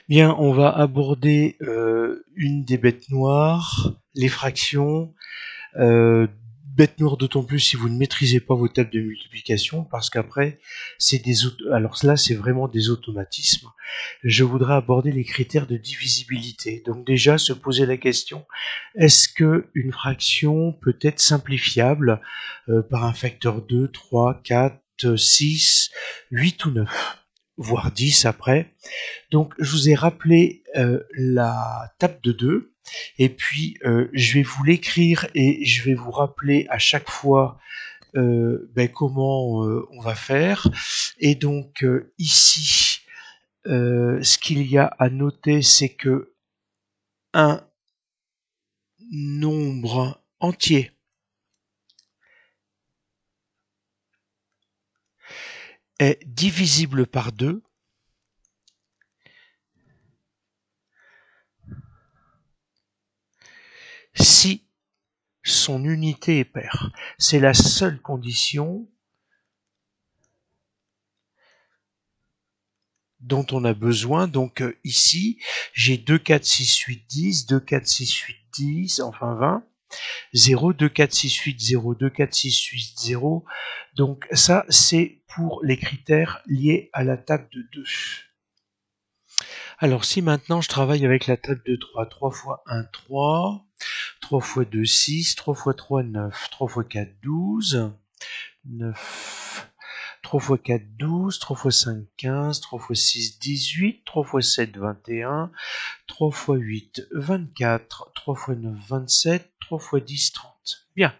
Bien, on va aborder une des bêtes noires, les fractions. Bête noire d'autant plus si vous ne maîtrisez pas vos tables de multiplication, parce qu'après, alors là, c'est vraiment des automatismes. Je voudrais aborder les critères de divisibilité. Donc déjà, se poser la question, est-ce que une fraction peut être simplifiable par un facteur 2, 3, 4, 6, 8 ou 9, voire 10 après. Donc, je vous ai rappelé la table de 2, et puis je vais vous l'écrire et je vais vous rappeler à chaque fois comment on va faire. Et donc, ici, ce qu'il y a à noter, c'est que un nombre entier est divisible par 2 si son unité est paire. C'est la seule condition dont on a besoin. Donc ici, j'ai 2, 4, 6, 8, 10, 2, 4, 6, 8, 10, enfin 20, 0, 2, 4, 6, 8, 0, 2, 4, 6, 8, 0. Donc ça, c'est pour les critères liés à la table de 2. Alors si maintenant je travaille avec la table de 3, 3 fois 1, 3, 3 fois 2, 6, 3 fois 3, 9, 3 fois 4, 12, 9, 3 fois 4, 12, 3 fois 5, 15, 3 fois 6, 18, 3 fois 7, 21, 3 fois 8, 24, 3 fois 9, 27, 3 fois 10, 30. Bien.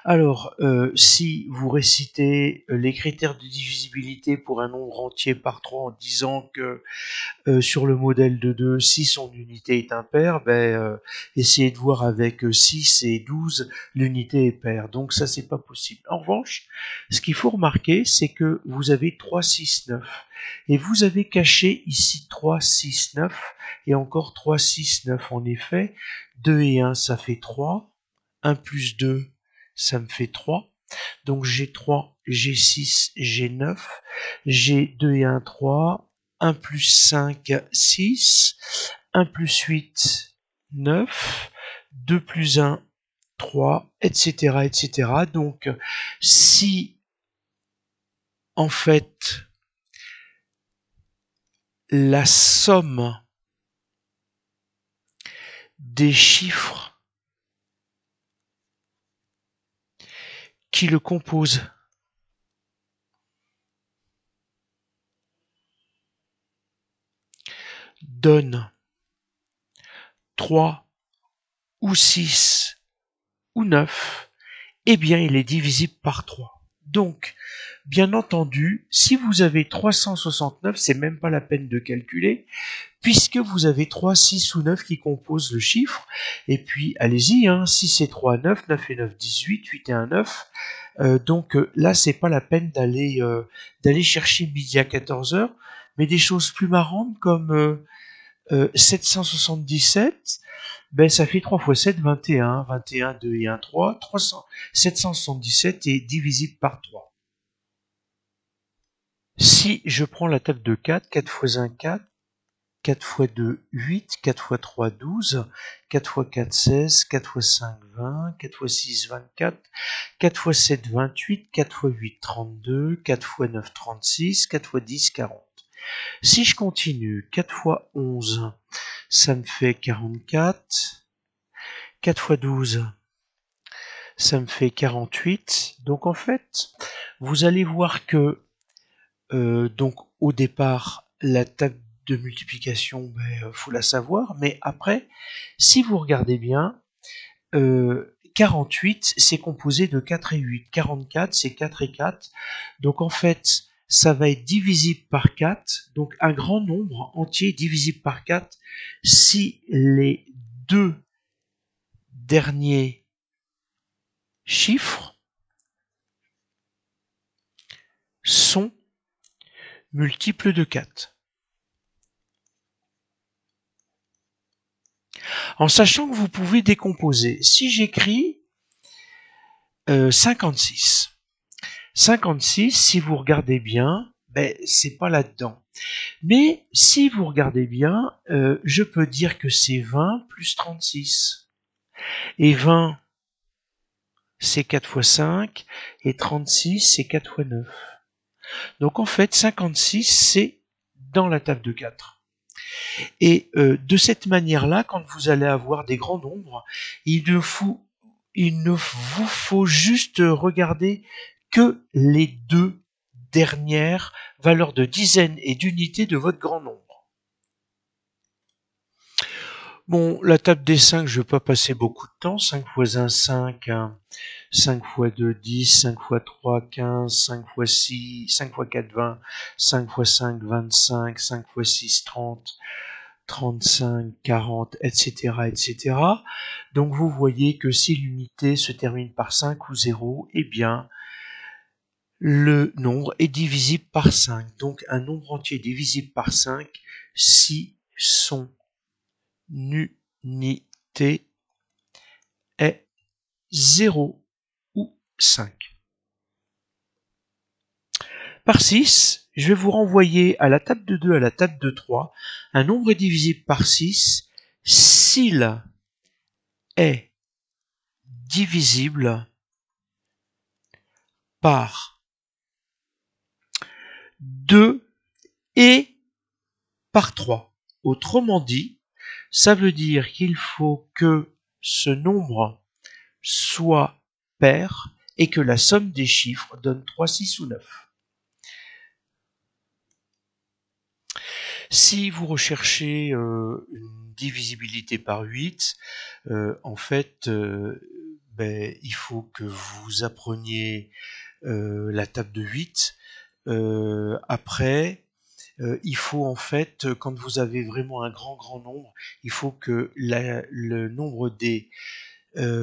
Alors, si vous récitez les critères de divisibilité pour un nombre entier par 3 en disant que sur le modèle de 2, si son unité est impaire, essayez de voir avec 6 et 12, l'unité est paire. Donc ça, c'est pas possible. En revanche, ce qu'il faut remarquer, c'est que vous avez 3, 6, 9. Et vous avez caché ici 3, 6, 9 et encore 3, 6, 9. En effet, 2 et 1, ça fait 3. 1 plus 2, ça me fait 3. Donc j'ai 3, j'ai 6, j'ai 9. J'ai 2 et 1, 3. 1 plus 5, 6. 1 plus 8, 9. 2 plus 1, 3, etc., etc. Donc, si, en fait, la somme des chiffres qui le composent donne 3 ou 6 ou 9, eh bien, il est divisible par 3. Donc, bien entendu, si vous avez 369, c'est même pas la peine de calculer, puisque vous avez 3, 6 ou 9 qui composent le chiffre. Et puis, allez-y, 6 et 3, 9, 9 et 9, 18, 8 et 1, 9. Donc là, c'est pas la peine d'aller chercher midi à 14 heures, mais des choses plus marrantes comme 777, ça fait 3 fois 7, 21. 21, 2 et 1, 3. 777 est divisible par 3. Si je prends la table de 4, 4 fois 1, 4, 4 fois 2, 8, 4 fois 3, 12, 4 fois 4, 16, 4 fois 5, 20, 4 fois 6, 24, 4 fois 7, 28, 4 fois 8, 32, 4 fois 9, 36, 4 fois 10, 40. Si je continue, 4 fois 11, ça me fait 44. 4 fois 12, ça me fait 48. Donc en fait, vous allez voir que donc au départ, la table de multiplication, faut la savoir, mais après, si vous regardez bien, 48, c'est composé de 4 et 8. 44, c'est 4 et 4. Donc en fait, ça va être divisible par 4. Donc un grand nombre entier divisible par 4 si les deux derniers chiffres sont multiples de 4. En sachant que vous pouvez décomposer. Si j'écris 56, 56, si vous regardez bien, ben, c'est pas là-dedans. Mais si vous regardez bien, je peux dire que c'est 20 plus 36. Et 20, c'est 4 fois 5, et 36, c'est 4 fois 9. Donc en fait, 56, c'est dans la table de 4. Et de cette manière-là, quand vous allez avoir des grands nombres, il ne vous faut juste regarder que les deux dernières valeurs de dizaines et d'unités de votre grand nombre. Bon, la table des 5, je ne vais pas passer beaucoup de temps. 5 fois 1, 5. 5 fois 2, 10. 5 fois 3, 15. 5 fois 6, 5 fois 4, 20. 5 fois 5, 25. 5 fois 6, 30. 35, 40, etc., etc. Donc vous voyez que si l'unité se termine par 5 ou 0, eh bien, le nombre est divisible par 5. Donc un nombre entier divisible par 5 si son unité est 0 ou 5. Par 6, je vais vous renvoyer à la table de 2, à la table de 3. Un nombre est divisible par 6 s'il est divisible par 2 et par 3. Autrement dit, ça veut dire qu'il faut que ce nombre soit pair et que la somme des chiffres donne 3, 6 ou 9. Si vous recherchez une divisibilité par 8, en fait, il faut que vous appreniez la table de 8. Après, il faut en fait, quand vous avez vraiment un grand nombre, il faut que le nombre des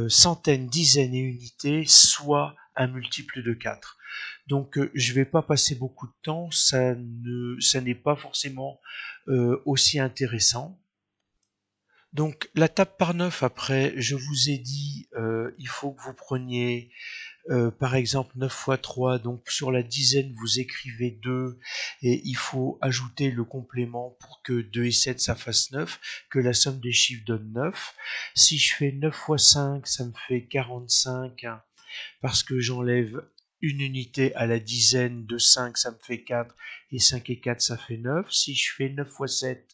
centaines, dizaines et unités soit un multiple de 4. Donc je ne vais pas passer beaucoup de temps, ça n'est pas forcément aussi intéressant. Donc la table par 9, après, je vous ai dit, il faut que vous preniez par exemple 9 fois 3, donc sur la dizaine vous écrivez 2 et il faut ajouter le complément pour que 2 et 7 ça fasse 9, que la somme des chiffres donne 9. Si je fais 9 fois 5, ça me fait 45 parce que j'enlève une unité à la dizaine de 5, ça me fait 4 et 5 et 4 ça fait 9. Si je fais 9 fois 7,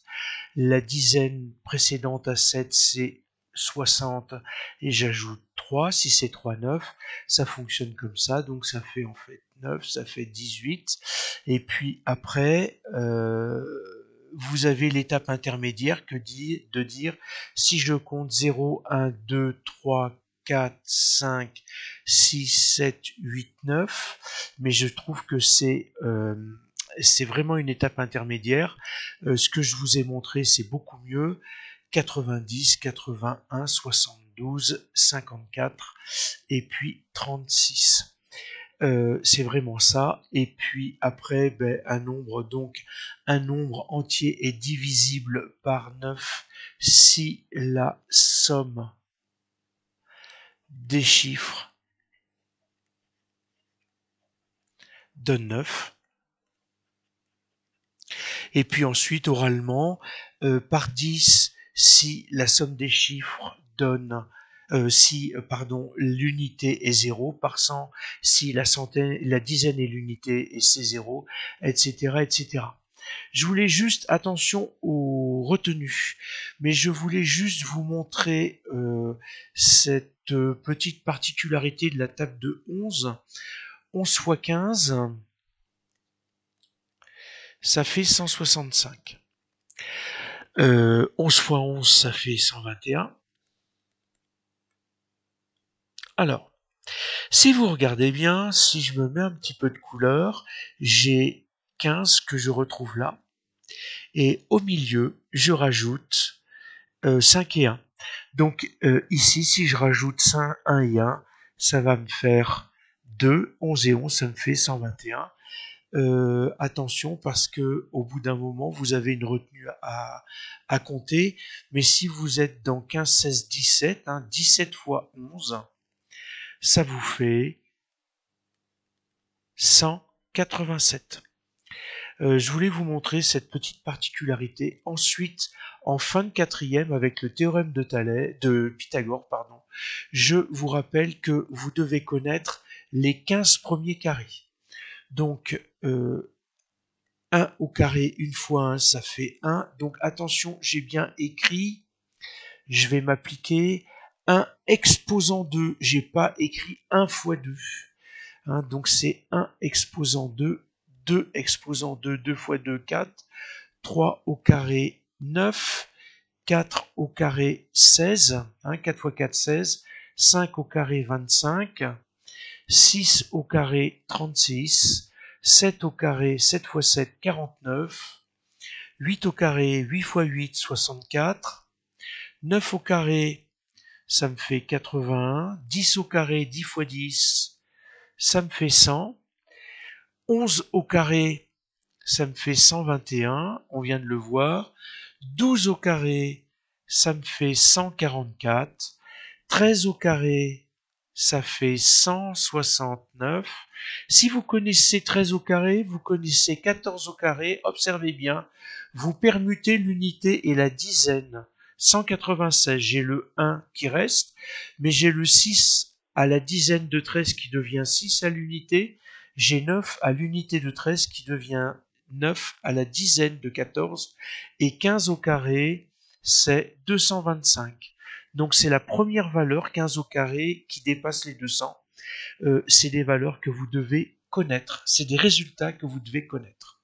la dizaine précédente à 7 c'est 60 et j'ajoute 3, si c'est 3, 9, ça fonctionne comme ça, donc ça fait en fait 9, ça fait 18, et puis après, vous avez l'étape intermédiaire de dire si je compte 0, 1, 2, 3, 4, 5, 6, 7, 8, 9, mais je trouve que c'est vraiment une étape intermédiaire. Ce que je vous ai montré, c'est beaucoup mieux. 90, 81, 72, 54 et puis 36. C'est vraiment ça. Et puis après, un nombre entier est divisible par 9 si la somme des chiffres donne 9. Et puis ensuite, oralement, par 10 si la somme des chiffres donne l'unité est 0, par 100 si la dizaine est l'unité et c'est 0, etc., etc. Je voulais juste, attention aux retenues, mais je voulais juste vous montrer cette petite particularité de la table de 11. 11 fois 15, ça fait 165. 11 fois 11, ça fait 121. Alors, si vous regardez bien, si je me mets un petit peu de couleur, j'ai 15 que je retrouve là. Et au milieu, je rajoute 5 et 1. Donc ici, si je rajoute 5, 1 et 1, ça va me faire 2, 11 et 11, ça me fait 121. Attention parce que au bout d'un moment vous avez une retenue à compter, mais si vous êtes dans 15, 16, 17, 17 fois 11, ça vous fait 187. Je voulais vous montrer cette petite particularité. Ensuite, en fin de quatrième, avec le théorème de Pythagore, pardon, je vous rappelle que vous devez connaître les 15 premiers carrés. Donc, 1 au carré, 1 fois 1, ça fait 1. Donc, attention, j'ai bien écrit. Je vais m'appliquer 1 exposant 2. J'ai pas écrit 1 fois 2. Hein, donc, c'est 1 exposant 2. 2 exposant 2. 2 fois 2, 4. 3 au carré, 9. 4 au carré, 16. Hein, 4 fois 4, 16. 5 au carré, 25. 6 au carré, 36. 7 au carré, 7 fois 7, 49. 8 au carré, 8 fois 8, 64. 9 au carré, ça me fait 81. 10 au carré, 10 fois 10, ça me fait 100. 11 au carré, ça me fait 121, on vient de le voir. 12 au carré, ça me fait 144. 13 au carré, ça fait 169. Si vous connaissez 13 au carré, vous connaissez 14 au carré, observez bien, vous permutez l'unité et la dizaine. 196, j'ai le 1 qui reste, mais j'ai le 6 à la dizaine de 13 qui devient 6 à l'unité, j'ai 9 à l'unité de 13 qui devient 9 à la dizaine de 14, et 15 au carré, c'est 225. Donc c'est la première valeur, 15 au carré, qui dépasse les 200. C'est des valeurs que vous devez connaître, c'est des résultats que vous devez connaître.